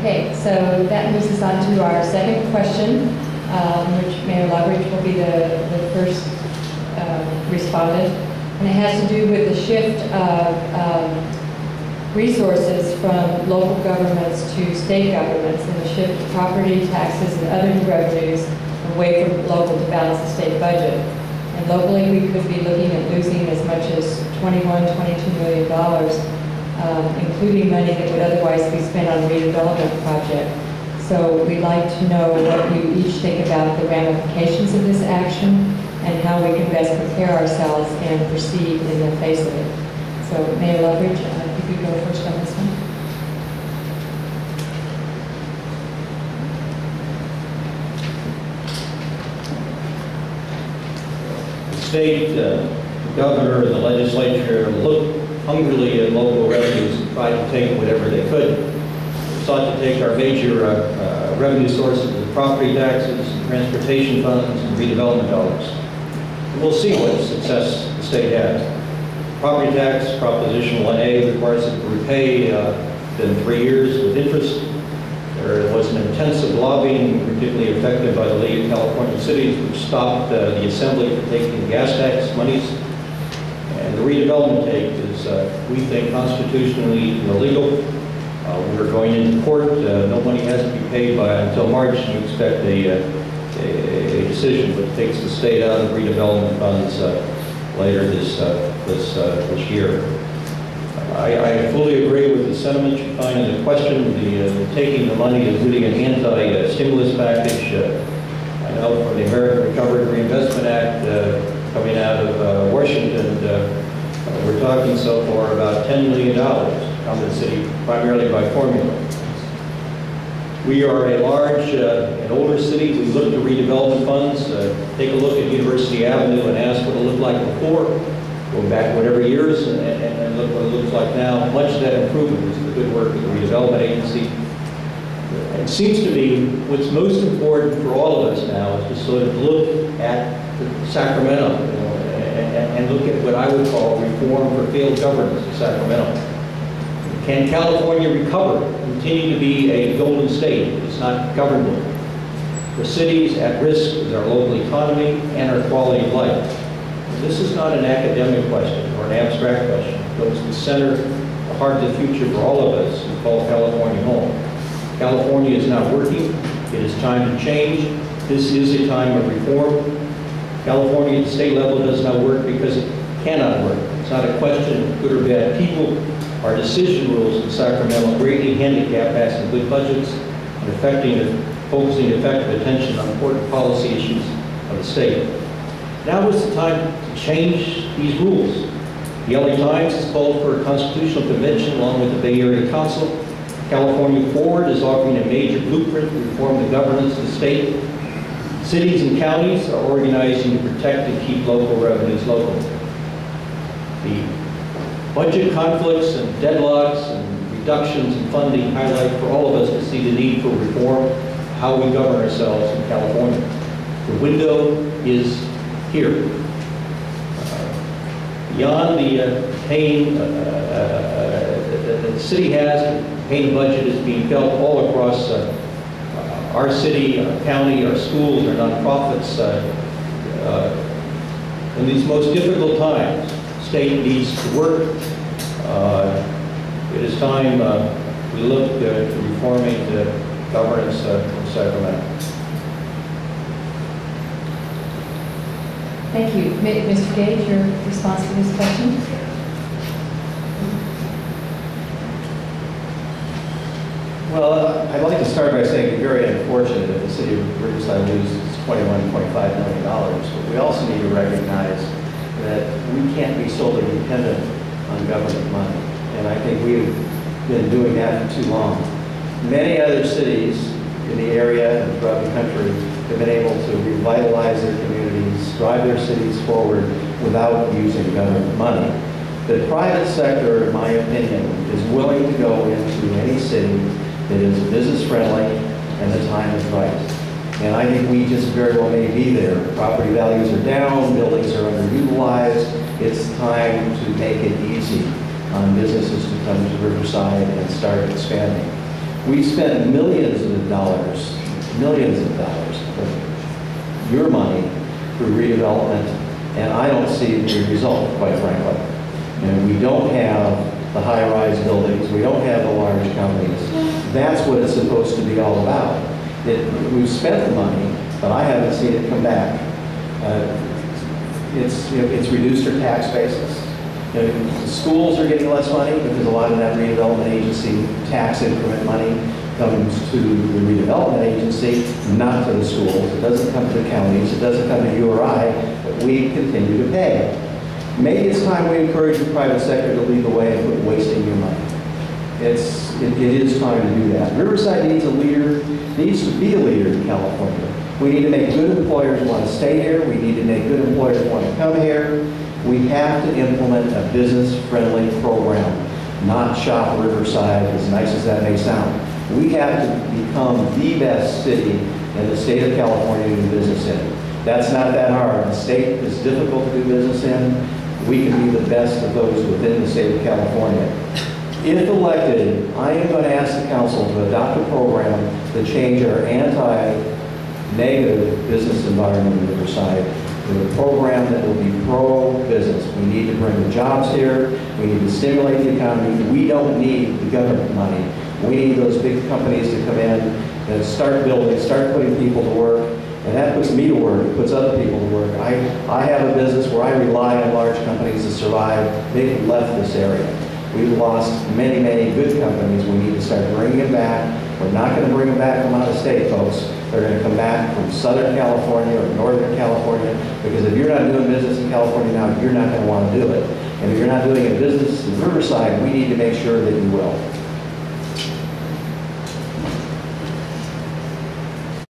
Okay, so that moves us on to our second question, which Mayor Loveridge will be the first respondent. And it has to do with the shift of resources from local governments to state governments and the shift of property taxes and other revenues away from local to balance the state budget. And locally, we could be looking at losing as much as $22 million, including money that would otherwise be spent on a redevelopment project. So we'd like to know what you each think about the ramifications of this action and how we can best prepare ourselves and proceed in the face of it. So Mayor Loveridge, if you could go first on this one. The state, the governor, and the legislature looked hungrily at local revenues and tried to take whatever they could. They sought to take our major revenue sources of property taxes, transportation funds, and redevelopment dollars. And we'll see what success the state has. Property tax, Proposition 1A, requires it to repay within 3 years with interest. There was an intensive lobbying, particularly affected by the League of California Cities, which stopped the Assembly from taking gas tax monies. And the redevelopment take is, we think, constitutionally illegal. We're going into court. No money has to be paid until March, and we expect a decision that takes the state out of redevelopment funds later this year. I fully agree with the sentiment you find in the question. The taking the money is really an anti-stimulus package. I know from the American Recovery and Reinvestment Act coming out of Washington, we're talking so far about $10 million compensated primarily by formula. We are a large and older city. We look to redevelopment funds. Take a look at University Avenue and ask what it looked like before. Go back whatever years and look what it looks like now. Much of that improvement is the good work of the redevelopment agency. It seems to me what's most important for all of us now is to sort of look at Sacramento, and look at what I would call reform for failed governance in Sacramento. Can California recover, continue to be a golden state? It's not governable. For cities at risk is our local economy and our quality of life. This is not an academic question or an abstract question. It goes to the center, the heart of the future for all of us who call California home. California is not working. It is time to change. This is a time of reform. California at the state level does not work because it cannot work. It's not a question of good or bad people. Our decision rules in Sacramento greatly handicap passing good budgets and focusing effective attention on important policy issues of the state. Now is the time to change these rules. The LA Times has called for a constitutional convention along with the Bay Area Council. California Forward is offering a major blueprint to reform the governance of the state. Cities and counties are organizing to protect and keep local revenues local. The budget conflicts and deadlocks and reductions in funding highlight for all of us to see the need for reform, how we govern ourselves in California. The window is here. Beyond the pain that the city has, the pain budget is being felt all across our city, our county, our schools, our nonprofits. In these most difficult times, the state needs to work. It is time we look to reforming the governance in Sacramento. Thank you. Mr. Gage, your response to this question? Well, I'd like to start by saying it's very unfortunate that the city of Riverside loses $21.5 million, but we also need to recognize that we can't be solely dependent on government money, and I think we've been doing that for too long. Many other cities in the area and throughout the country have been able to revitalize their communities, drive their cities forward without using government money. The private sector, in my opinion, is willing to go into any city that is business friendly and the time is right. And I think we just very well may be there. Property values are down, buildings are underutilized. It's time to make it easy on businesses to come to Riverside and start expanding. We spent millions of dollars of your money through redevelopment, and I don't see the result, quite frankly. And we don't have the high-rise buildings, we don't have the large companies. That's what it's supposed to be all about. We've spent the money, but I haven't seen it come back. It's reduced our tax basis. Schools are getting less money because a lot of that redevelopment agency tax increment money comes to the redevelopment agency, not to the schools. It doesn't come to the counties, it doesn't come to you or I, but we continue to pay. Maybe it's time we encourage the private sector to lead the way and quit wasting your money. It is time to do that. Riverside needs to be a leader in California. We need to make good employers want to stay here. We need to make good employers want to come here. We have to implement a business-friendly program, not shop Riverside, as nice as that may sound. We have to become the best city in the state of California to do business in. That's not that hard. The state is difficult to do business in. We can be the best of those within the state of California. If elected, I am going to ask the council to adopt a program to change our anti-negative business environment in Riverside to a program that will be pro-business. We need to bring the jobs here. We need to stimulate the economy. We don't need the government money. We need those big companies to come in and start building, start putting people to work. And that puts me to work, it puts other people to work. I have a business where I rely on large companies to survive. They've left this area. We've lost many, many good companies. We need to start bringing them back. We're not going to bring them back from out of state, folks. They're going to come back from Southern California or Northern California, because if you're not doing business in California now, you're not going to want to do it. And if you're not doing a business in Riverside, we need to make sure that you will.